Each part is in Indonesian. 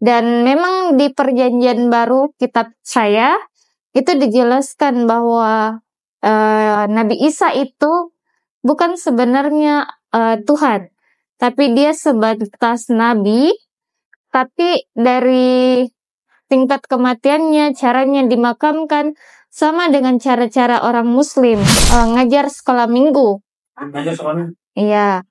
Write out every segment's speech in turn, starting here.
Dan memang di Perjanjian Baru kitab saya itu dijelaskan bahwa Nabi Isa itu bukan sebenarnya Tuhan, tapi dia sebatas nabi, tapi dari tingkat kematiannya, caranya dimakamkan sama dengan cara-cara orang Muslim ngajar sekolah minggu. Ngajar sekolah minggu? Iya.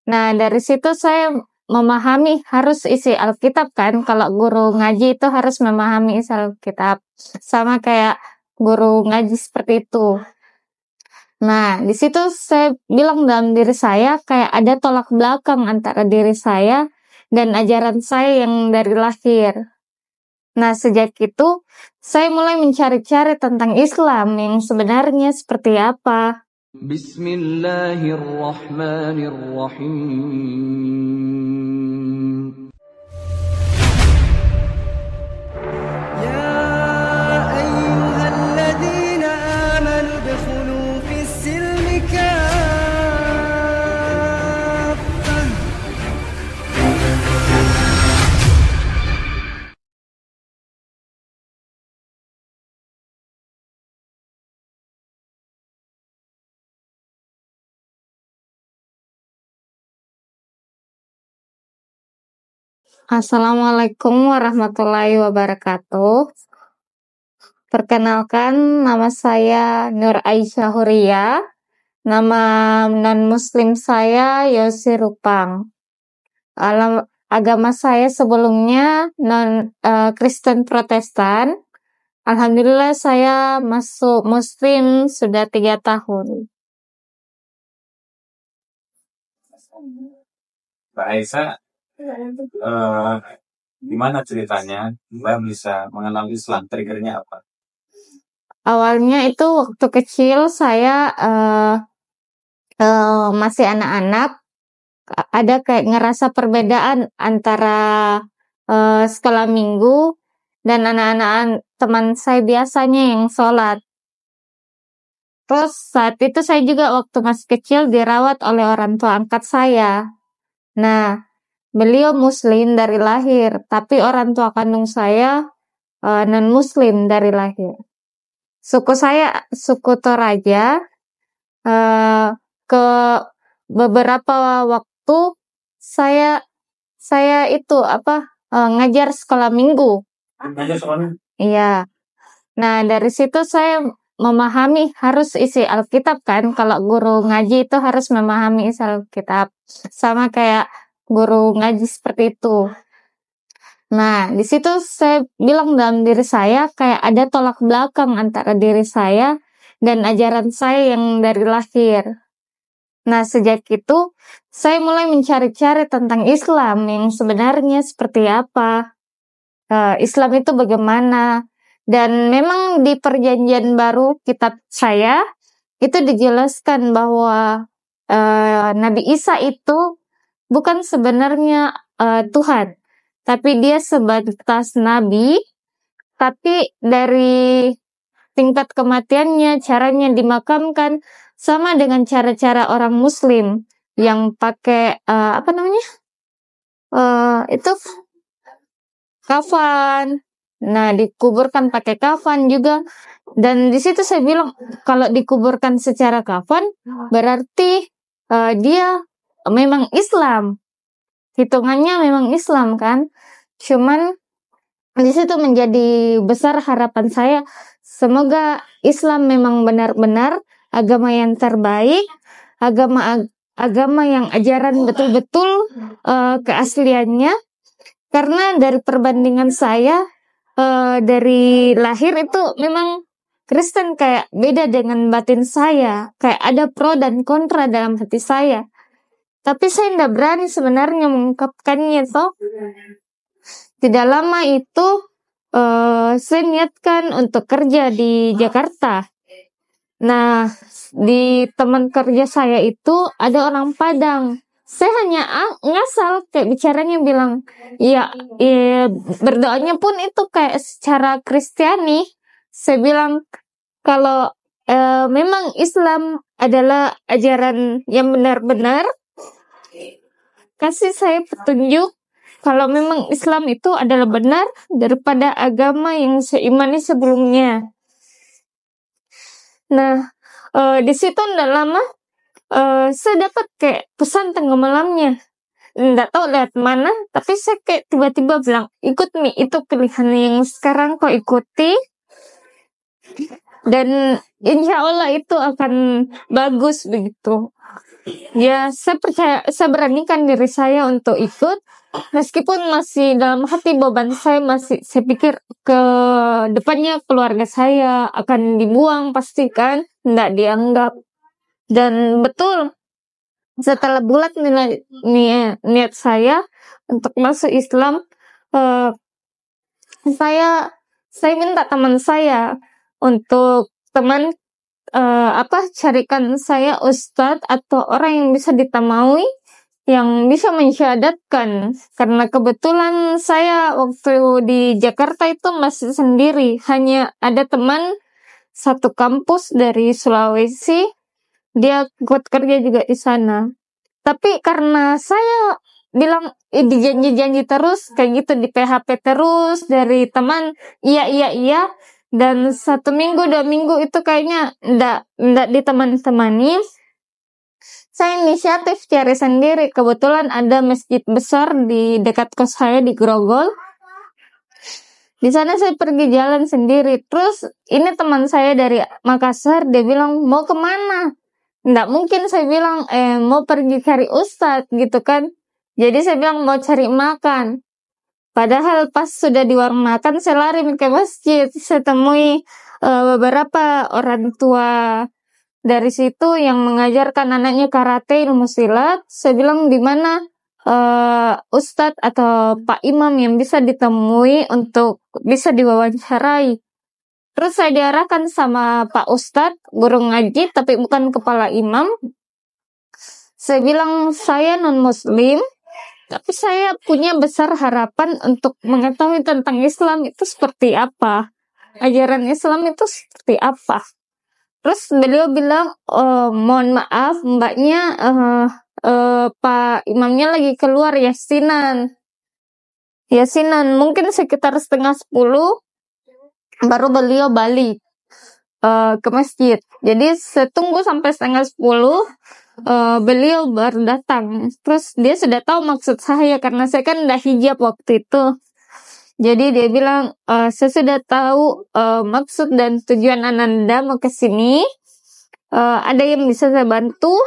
Nah, dari situ saya memahami harus isi Alkitab kan. Kalau guru ngaji itu harus memahami isi Alkitab. Sama kayak guru ngaji seperti itu. Nah, di situ saya bilang dalam diri saya kayak ada tolak belakang antara diri saya dan ajaran saya yang dari lahir. Nah, sejak itu saya mulai mencari-cari tentang Islam yang sebenarnya seperti apa. Bismillahirrahmanirrahim. Ya ayyuhalladzina amanu dukhulu fis silmi kaffah. Assalamualaikum warahmatullahi wabarakatuh. Perkenalkan, nama saya Nur Aisyah Huria. Nama non-muslim saya Yosi Rupang. Agama saya sebelumnya Kristen Protestan. Alhamdulillah saya masuk muslim sudah 3 tahun. Mbak Aisyah, gimana ceritanya Mbak bisa mengenal Islam? Triggernya apa? Awalnya itu waktu kecil saya masih anak-anak, ada kayak ngerasa perbedaan antara sekolah minggu dan anak-anak teman saya biasanya yang sholat. Terus saat itu saya juga waktu masih kecil dirawat oleh orang tua angkat saya. Nah, beliau muslim dari lahir, tapi orang tua kandung saya non-muslim dari lahir. Suku saya suku Toraja. Ke beberapa waktu saya itu ngajar sekolah minggu. Ngajar sekolah minggu? Iya. Nah, dari situ saya memahami harus isi Alkitab kan. Kalau guru ngaji itu harus memahami isi Alkitab. Sama kayak guru ngaji seperti itu. Nah, di situ saya bilang dalam diri saya kayak ada tolak belakang antara diri saya dan ajaran saya yang dari lahir. Nah, sejak itu saya mulai mencari-cari tentang Islam yang sebenarnya seperti apa. Islam itu bagaimana. Dan memang di Perjanjian Baru kitab saya itu dijelaskan bahwa Nabi Isa itu bukan sebenarnya Tuhan, tapi dia sebatas nabi, tapi dari tingkat kematiannya, caranya dimakamkan sama dengan cara-cara orang Muslim yang pakai itu kafan. Nah, dikuburkan pakai kafan juga. Dan di situ saya bilang kalau dikuburkan secara kafan berarti dia memang Islam. Hitungannya memang Islam kan. Cuman di situ menjadi besar harapan saya, semoga Islam memang benar-benar agama yang terbaik, agama yang ajaran betul-betul keasliannya. Karena dari perbandingan saya dari lahir itu memang Kristen, kayak beda dengan batin saya, kayak ada pro dan kontra dalam hati saya. Tapi saya tidak berani sebenarnya mengungkapkannya toh. Tidak lama itu saya niatkan untuk kerja di Jakarta. Nah, di teman kerja saya itu ada orang Padang. Saya hanya ngasal kayak bicaranya bilang, ya berdoanya pun itu kayak secara Kristiani. Saya bilang kalau memang Islam adalah ajaran yang benar-benar, kasih saya petunjuk kalau memang Islam itu adalah benar daripada agama yang seimani sebelumnya. Nah, di situ nggak lama saya dapat kayak pesan tengah malamnya. Nggak tahu lewat mana, tapi saya kayak tiba-tiba bilang, ikut Mi, itu pilihan yang sekarang kau ikuti. Dan insya Allah itu akan bagus begitu. Ya, saya percaya, saya beranikan diri saya untuk ikut. Meskipun masih dalam hati beban saya saya pikir ke depannya keluarga saya akan dibuang pasti kan, nggak dianggap. Dan betul, setelah bulat niat saya untuk masuk Islam, saya minta teman saya untuk carikan saya ustadz atau orang yang bisa ditemui yang bisa mensyahadatkan, karena kebetulan saya waktu di Jakarta itu masih sendiri, hanya ada teman satu kampus dari Sulawesi, dia ikut kerja juga di sana. Tapi karena saya bilang dijanji-janji terus kayak gitu, di PHP terus dari teman, iya, dan 1 minggu 2 minggu itu kayaknya ndak diteman-temani. Saya inisiatif cari sendiri. Kebetulan ada masjid besar di dekat kos saya di Grogol. Di sana saya pergi jalan sendiri. Terus ini teman saya dari Makassar, dia bilang, mau kemana? Nggak mungkin saya bilang, mau pergi cari ustadz gitu kan. Jadi saya bilang mau cari makan. Padahal pas sudah di warung makan, saya lari ke masjid. Saya temui beberapa orang tua dari situ yang mengajarkan anaknya karate, ilmu silat. Saya bilang, di mana ustadz atau Pak Imam yang bisa ditemui untuk bisa diwawancarai. Terus saya diarahkan sama Pak Ustadz, guru ngaji, tapi bukan kepala imam. Saya bilang, saya non-muslim, tapi saya punya besar harapan untuk mengetahui tentang Islam itu seperti apa. Ajaran Islam itu seperti apa. Terus beliau bilang, mohon maaf mbaknya, Pak Imamnya lagi keluar yasinan, mungkin sekitar 9:30 baru beliau balik ke masjid. Jadi saya tunggu sampai 9:30, beliau baru datang. Terus dia sudah tahu maksud saya karena saya kan udah hijab waktu itu. Jadi dia bilang, saya sudah tahu maksud dan tujuan Ananda mau ke sini. Ada yang bisa saya bantu?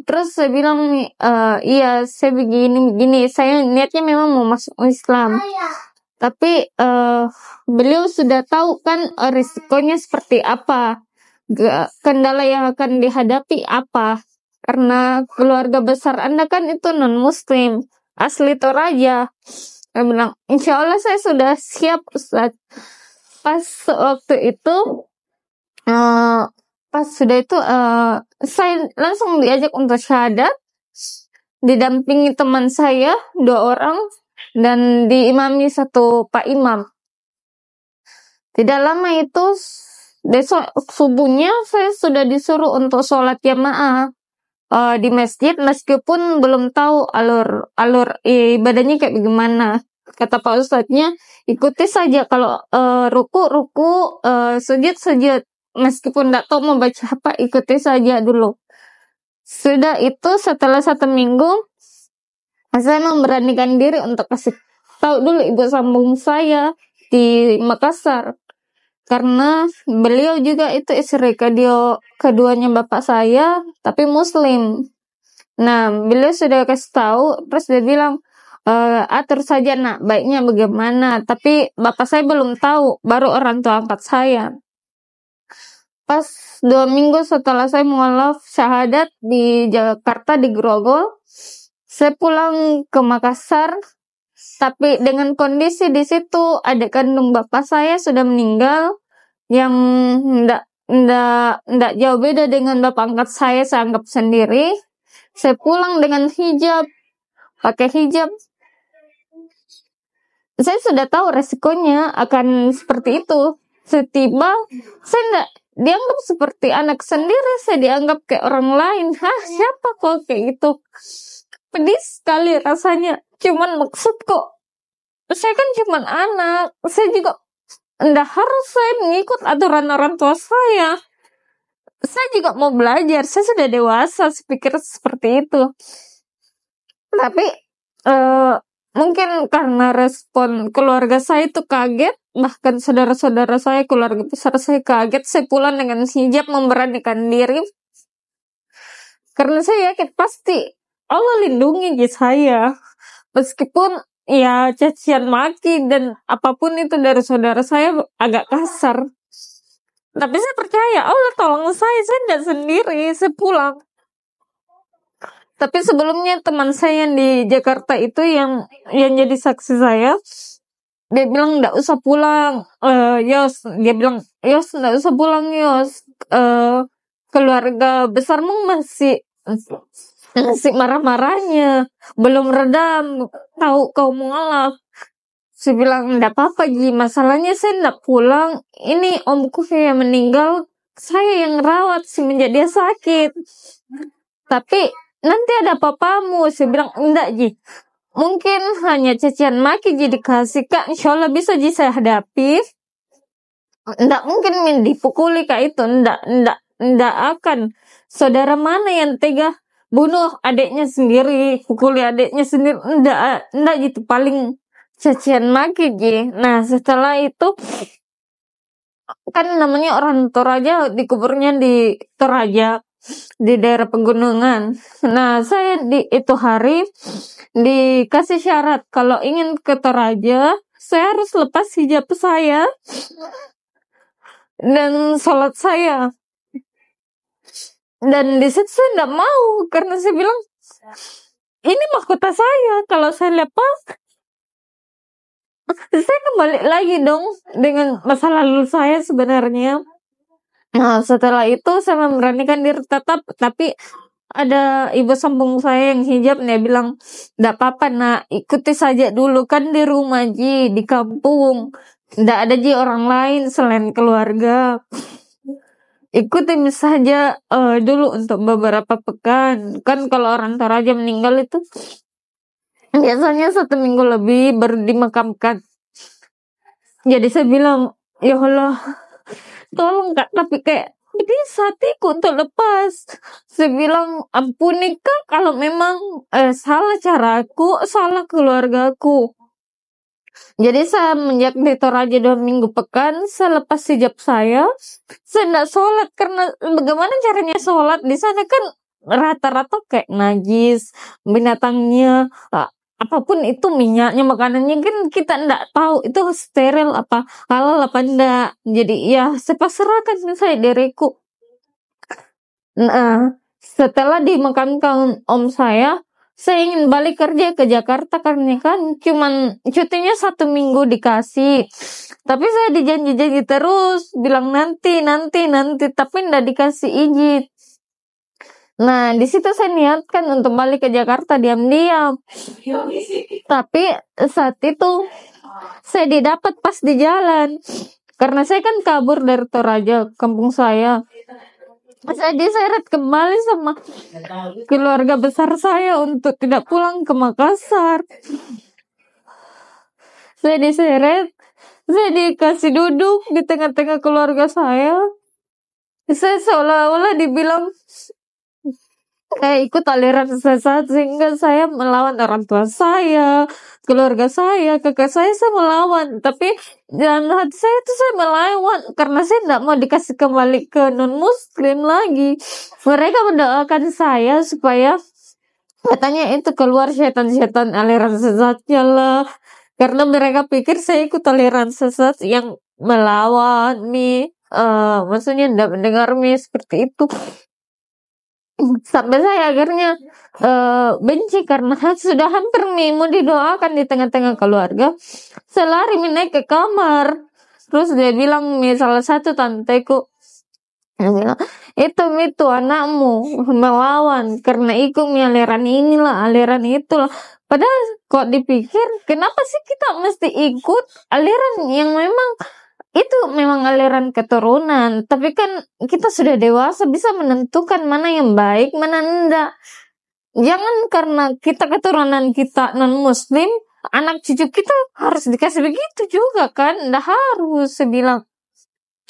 Terus saya bilang, iya saya begini. Saya niatnya memang mau masuk Islam. Tapi beliau sudah tahu kan risikonya seperti apa. Kendala yang akan dihadapi apa. Karena keluarga besar Anda kan itu non-muslim. Asli Toraja. Saya bilang, insya Allah saya sudah siap Ustaz. Pas waktu itu, saya langsung diajak untuk syahadat. Didampingi teman saya 2 orang. Dan diimami 1 Pak Imam. Tidak lama itu, besok subuhnya saya sudah disuruh untuk sholat jamaah di masjid, meskipun belum tahu alur ibadahnya kayak bagaimana. Kata Pak Ustadznya, ikuti saja, kalau ruku, sujud, meskipun tidak tahu mau baca apa, ikuti saja dulu. Sudah itu setelah 1 minggu, saya memberanikan diri untuk kasih tahu dulu ibu sambung saya di Makassar. Karena beliau juga itu istri keduanya bapak saya, tapi muslim. Nah, beliau sudah kasih tahu, terus dia bilang, atur saja nak, baiknya bagaimana. Tapi bapak saya belum tahu, baru orang tua angkat saya. Pas 2 minggu setelah saya mualaf syahadat di Jakarta, di Grogol, saya pulang ke Makassar. Tapi dengan kondisi di situ adik kandung bapak saya sudah meninggal, yang ndak jauh beda dengan bapak angkat saya anggap sendiri. Saya pulang dengan hijab, pakai hijab. Saya sudah tahu resikonya akan seperti itu. Setiba saya ndak dianggap seperti anak sendiri, saya dianggap kayak orang lain. Siapa kok kayak gitu? Pedih sekali rasanya. cuman maksudku, saya kan cuman anak, saya juga nggak harus saya mengikut aturan orang tua saya. Saya juga mau belajar, saya sudah dewasa, saya pikir seperti itu. Tapi mungkin karena respon keluarga saya itu kaget, bahkan saudara-saudara saya, keluarga besar saya kaget, saya pulang dengan hijab memberanikan diri. Karena saya yakin pasti Allah lindungi saya. Meskipun ya cacian maki dan apapun itu dari saudara saya agak kasar. Tapi saya percaya Allah tolong saya tidak sendiri, saya pulang. Tapi sebelumnya teman saya yang di Jakarta itu yang jadi saksi saya, dia bilang nggak usah pulang, Yos. Dia bilang, Yos nggak usah pulang, Yos. Keluarga besarmu masih marah-marahnya, belum redam, tahu kau mualaf. Saya bilang, enggak apa-apa Ji, masalahnya saya enggak pulang, ini omku yang meninggal, saya yang rawat semenjak dia sakit. Tapi nanti ada papamu. Saya bilang, enggak Ji, mungkin hanya cacian maki Ji dikasih, Kak, insya Allah bisa Ji saya hadapi. Enggak mungkin dipukuli Kak itu, enggak akan. Saudara mana yang tega bunuh adiknya sendiri, pukuli adiknya sendiri, enggak gitu, paling cacian maki Ji. Nah setelah itu kan namanya orang Toraja, dikuburnya di Toraja di daerah pegunungan. Nah saya di itu hari dikasih syarat kalau ingin ke Toraja saya harus lepas hijab saya dan sholat saya. Dan di situ saya tidak mau karena saya bilang ini mahkota saya, kalau saya lepas saya kembali lagi dong dengan masa lalu saya sebenarnya. Nah setelah itu saya memberanikan diri tetap, tapi ada ibu sambung saya yang hijab, dia bilang enggak apa-apa nak, ikuti saja dulu, kan di rumah Ji, di kampung enggak ada Ji orang lain selain keluarga, ikutin saja dulu untuk beberapa pekan. Kan kalau orang Toraja meninggal itu biasanya 1 minggu lebih baru dimakamkan. Jadi saya bilang, ya Allah tolong Kak, tapi kayak ini hatiku untuk lepas. Saya bilang, ampuni Kak kalau memang salah caraku, salah keluargaku. Jadi saya menjak di Toraja 2 minggu pekan, saya lepas hijab saya enggak sholat, karena bagaimana caranya sholat di sana kan rata-rata kayak najis, binatangnya, apapun itu, minyaknya, makanannya kan kita enggak tahu itu steril apa halal apa enggak. Jadi ya saya pasrahkan saya diriku. Nah setelah dimakamkan om saya ingin balik kerja ke Jakarta karena kan cuman cutinya 1 minggu dikasih. Tapi saya dijanji terus, bilang nanti, tapi enggak dikasih izin. Nah, di situ saya niatkan untuk balik ke Jakarta diam-diam. Tapi saat itu saya didapat pas di jalan. Karena saya kan kabur dari Toraja, kampung saya. Saya diseret kembali sama keluarga besar saya untuk tidak pulang ke Makassar. Saya diseret, saya dikasih duduk di tengah-tengah keluarga saya. Saya seolah-olah dibilang kayak ikut aliran sesat, sehingga saya melawan orang tua saya, keluarga saya, kakak saya melawan. Tapi dalam hati saya itu saya melawan karena saya tidak mau dikasih kembali ke non-muslim lagi. Mereka mendoakan saya supaya katanya itu keluar setan-setan aliran sesatnya lah, karena mereka pikir saya ikut aliran sesat yang melawan maksudnya tidak mendengar seperti itu. Sampai saya akhirnya benci karena sudah hampir mau didoakan di tengah-tengah keluarga. Saya lari naik ke kamar. Terus dia bilang, salah satu tanteku, dia bilang, itu anakmu melawan karena ikut aliran inilah, aliran itulah. Padahal kok dipikir, kenapa sih kita mesti ikut aliran yang memang itu memang aliran keturunan, tapi kan kita sudah dewasa bisa menentukan mana yang baik, mana enggak. jangan karena kita keturunan kita non-muslim, anak cucu kita harus dikasih begitu juga kan, nggak harus, saya bilang.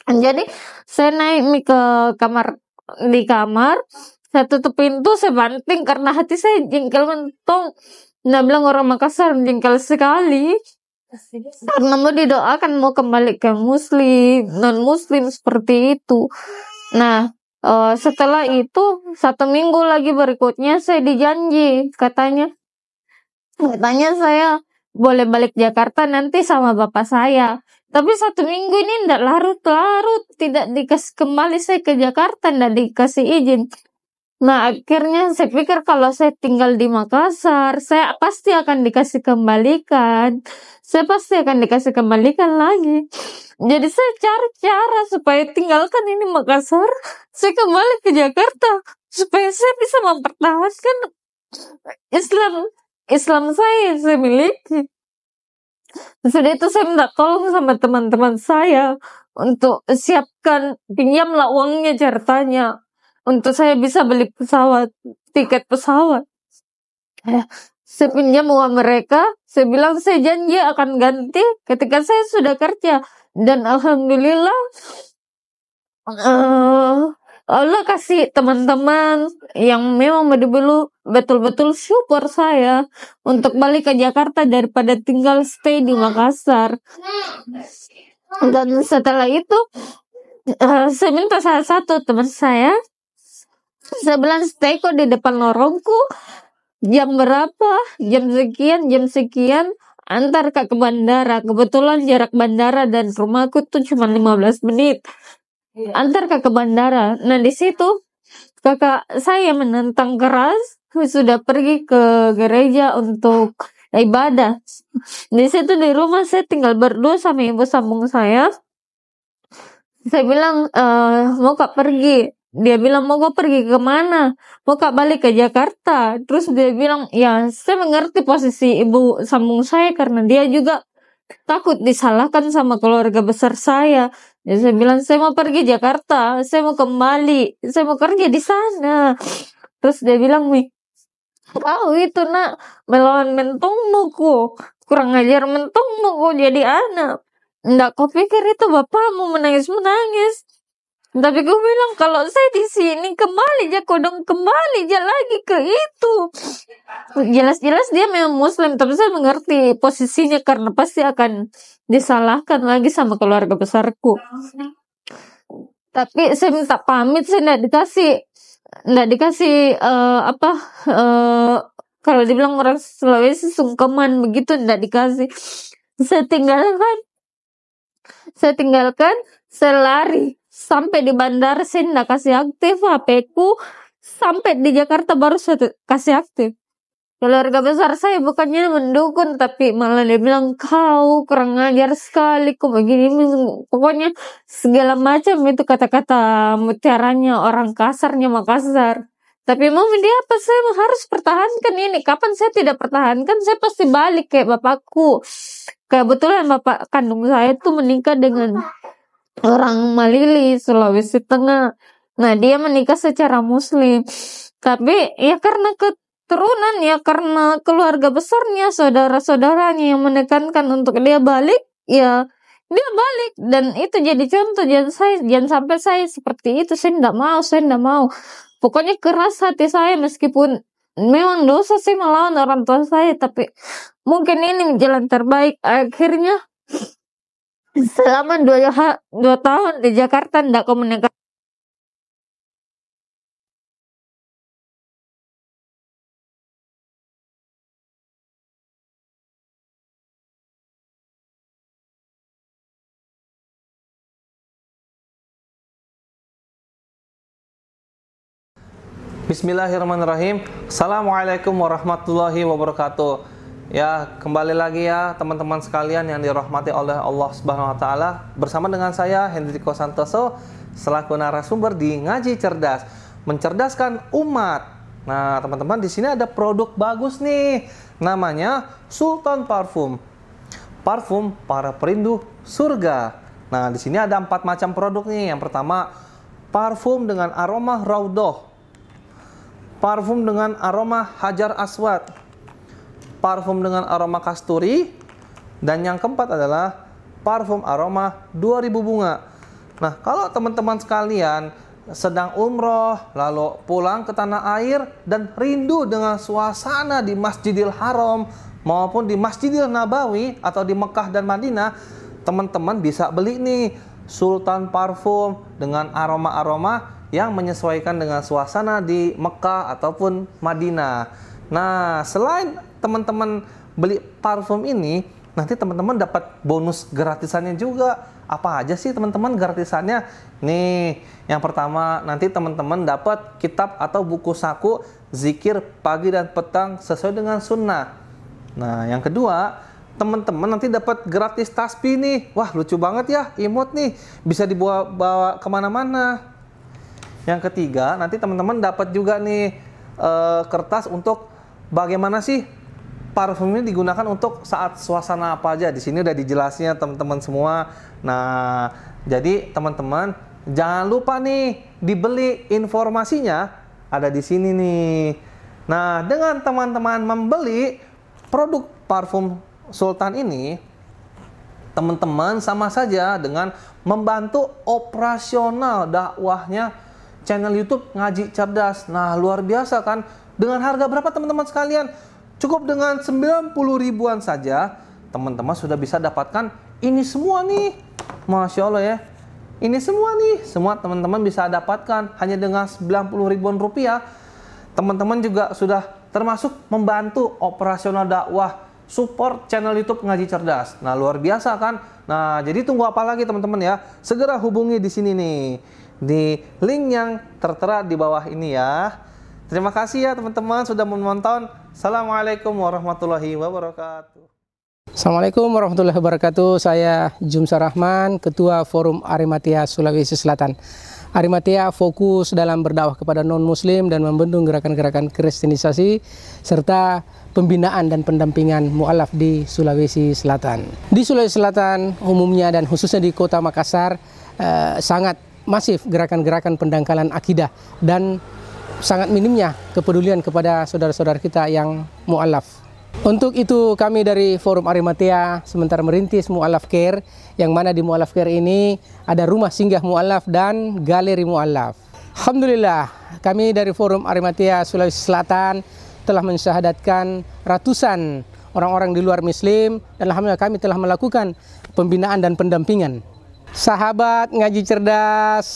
Jadi saya naik ke kamar, di kamar, saya tutup pintu, saya banting karena hati saya jengkel mentong. Nah, bilang orang Makassar jengkel sekali. Karena mau didoakan mau kembali ke muslim, non-muslim seperti itu. Nah, setelah itu 1 minggu lagi berikutnya saya dijanji, katanya saya boleh balik Jakarta nanti sama bapak saya. Tapi 1 minggu ini ndak larut-larut, tidak dikasih kembali saya ke Jakarta, ndak dikasih izin. Nah, akhirnya saya pikir kalau saya tinggal di Makassar, saya pasti akan dikasih kembalikan. Saya pasti akan dikasih kembalikan lagi. Jadi saya cari cara supaya tinggalkan ini Makassar, saya kembali ke Jakarta supaya saya bisa mempertahankan Islam saya yang saya miliki. Sudah itu saya minta tolong sama teman-teman saya untuk siapkan, pinjamlah uangnya ceritanya untuk saya bisa beli tiket pesawat. Saya pinjam uang mereka, saya bilang saya janji akan ganti ketika saya sudah kerja. Dan alhamdulillah Allah kasih teman-teman yang memang betul-betul support saya untuk balik ke Jakarta daripada tinggal stay di Makassar. Dan setelah itu saya minta salah satu teman saya bilang stay kok di depan lorongku, jam berapa, jam sekian antar ke bandara. Kebetulan jarak bandara dan rumahku tuh cuma 15 menit. Antar ke bandara. Nah, di situ kakak saya menentang keras, sudah pergi ke gereja untuk ibadah. Di situ di rumah saya tinggal berdua sama ibu sambung saya. Saya bilang, mau kak pergi? Dia bilang, mau kak pergi ke mana? Mau kak balik ke Jakarta? Terus dia bilang, ya saya mengerti posisi ibu sambung saya karena dia juga takut disalahkan sama keluarga besar saya. Jadi saya bilang, saya mau pergi Jakarta, saya mau kembali, saya mau kerja di sana. Terus dia bilang, kau itu nak melawan mentongmu ku, kurang ajar mentongmu ku jadi anak. Nggak kau pikir itu bapakmu menangis. Tapi gue bilang kalau saya di sini kembali aja kodong, kembali aja lagi ke itu. Jelas-jelas dia memang muslim, tapi saya mengerti posisinya karena pasti akan disalahkan lagi sama keluarga besarku. Tapi saya minta pamit, saya nggak dikasih kalau dibilang orang Sulawesi sungkeman begitu, nggak dikasih. Saya tinggalkan, saya lari sampai di bandara, saya nggak kasih aktif HP-ku, sampai di Jakarta baru saya kasih aktif. Keluarga besar saya bukannya mendukung, tapi malah dia bilang, kau kurang ajar sekali, kok begini, pokoknya segala macam itu kata-kata mutiaranya, orang kasarnya Makassar. Tapi mau dia apa, saya harus pertahankan ini. Kapan saya tidak pertahankan, saya pasti balik kayak bapakku. Kebetulan bapak kandung saya tuh menikah dengan orang Malili, Sulawesi Tengah. Nah, dia menikah secara muslim. Tapi ya karena keturunan, ya karena keluarga besarnya, saudara-saudaranya yang menekankan untuk dia balik, ya dia balik. Dan itu jadi contoh, jangan sampai saya seperti itu. Saya tidak mau. Pokoknya keras hati saya, meskipun memang dosa saya melawan orang tua saya, tapi mungkin ini jalan terbaik. Akhirnya selama 2 tahun di Jakarta tidak komunikasi. Bismillahirrahmanirrahim. Assalamualaikum warahmatullahi wabarakatuh. Ya, kembali lagi ya teman-teman sekalian yang dirahmati oleh Allah Subhanahu wa taala. Bersama dengan saya Hendriko Santoso selaku narasumber di Ngaji Cerdas, mencerdaskan umat. Nah, teman-teman, di sini ada produk bagus nih. Namanya Sultan Parfum. Parfum para perindu surga. Nah, di sini ada 4 macam produk nih. Yang pertama, parfum dengan aroma Raudhah. parfum dengan aroma hajar aswad, parfum dengan aroma kasturi, dan yang keempat adalah parfum aroma 2000 bunga. Nah, kalau teman-teman sekalian sedang umroh, lalu pulang ke tanah air dan rindu dengan suasana di Masjidil Haram maupun di Masjidil Nabawi atau di Mekah dan Madinah, teman-teman bisa beli nih Sultan parfum dengan aroma-aroma yang menyesuaikan dengan suasana di Mekah ataupun Madinah. Nah, selain teman-teman beli parfum ini, nanti teman-teman dapat bonus gratisannya juga. Apa aja sih teman-teman gratisannya? Nih, yang pertama nanti teman-teman dapat kitab atau buku saku zikir pagi dan petang sesuai dengan sunnah. Nah, yang kedua, teman-teman nanti dapat gratis tasbih nih. Wah, lucu banget ya, imut nih, bisa dibawa kemana-mana. Yang ketiga, nanti teman-teman dapat juga nih kertas untuk bagaimana sih parfum ini digunakan untuk saat suasana apa aja. Di sini udah dijelasinnya teman-teman semua. Nah, jadi teman-teman jangan lupa nih dibeli, informasinya ada di sini nih. Nah, dengan teman-teman membeli produk parfum Sultan ini, teman-teman sama saja dengan membantu operasional dakwahnya channel YouTube Ngaji Cerdas. Nah, luar biasa kan? Dengan harga berapa teman-teman sekalian? Cukup dengan 90 ribuan saja, teman-teman sudah bisa dapatkan ini semua nih. Masya Allah ya. Ini semua nih, semua teman-teman bisa dapatkan hanya dengan 90 ribuan rupiah. Teman-teman juga sudah termasuk membantu operasional dakwah, support channel YouTube Ngaji Cerdas. Nah, luar biasa kan? Nah, jadi tunggu apa lagi teman-teman ya? Segera hubungi di sini nih, di link yang tertera di bawah ini ya. Terima kasih ya teman-teman sudah menonton. Assalamualaikum warahmatullahi wabarakatuh. Assalamualaikum warahmatullahi wabarakatuh. Saya Jumsar Rahman, Ketua Forum Arimatea Sulawesi Selatan. Arimatea fokus dalam berdakwah kepada non-muslim dan membendung gerakan-gerakan kristenisasi serta pembinaan dan pendampingan mu'alaf di Sulawesi Selatan. Di Sulawesi Selatan umumnya dan khususnya di Kota Makassar sangat masif gerakan-gerakan pendangkalan akidah dan sangat minimnya kepedulian kepada saudara-saudara kita yang mu'alaf. Untuk itu kami dari Forum Arimatea sementara merintis Mu'alaf Care, yang mana di Mu'alaf Care ini ada rumah singgah mu'alaf dan galeri mu'alaf. Alhamdulillah, kami dari Forum Arimatea Sulawesi Selatan telah mensyahadatkan ratusan orang-orang di luar muslim, dan alhamdulillah kami telah melakukan pembinaan dan pendampingan. Sahabat Ngaji Cerdas,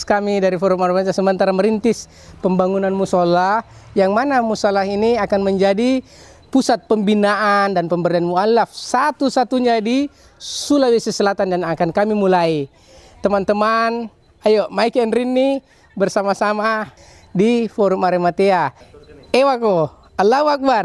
kami dari Forum Arimatea sementara merintis pembangunan musola, yang mana musola ini akan menjadi pusat pembinaan dan pemberdayaan mu'alaf satu-satunya di Sulawesi Selatan, dan akan kami mulai. Teman-teman, ayo Mike and Rini bersama-sama di Forum Arimatea. Ewako, Allahu Akbar.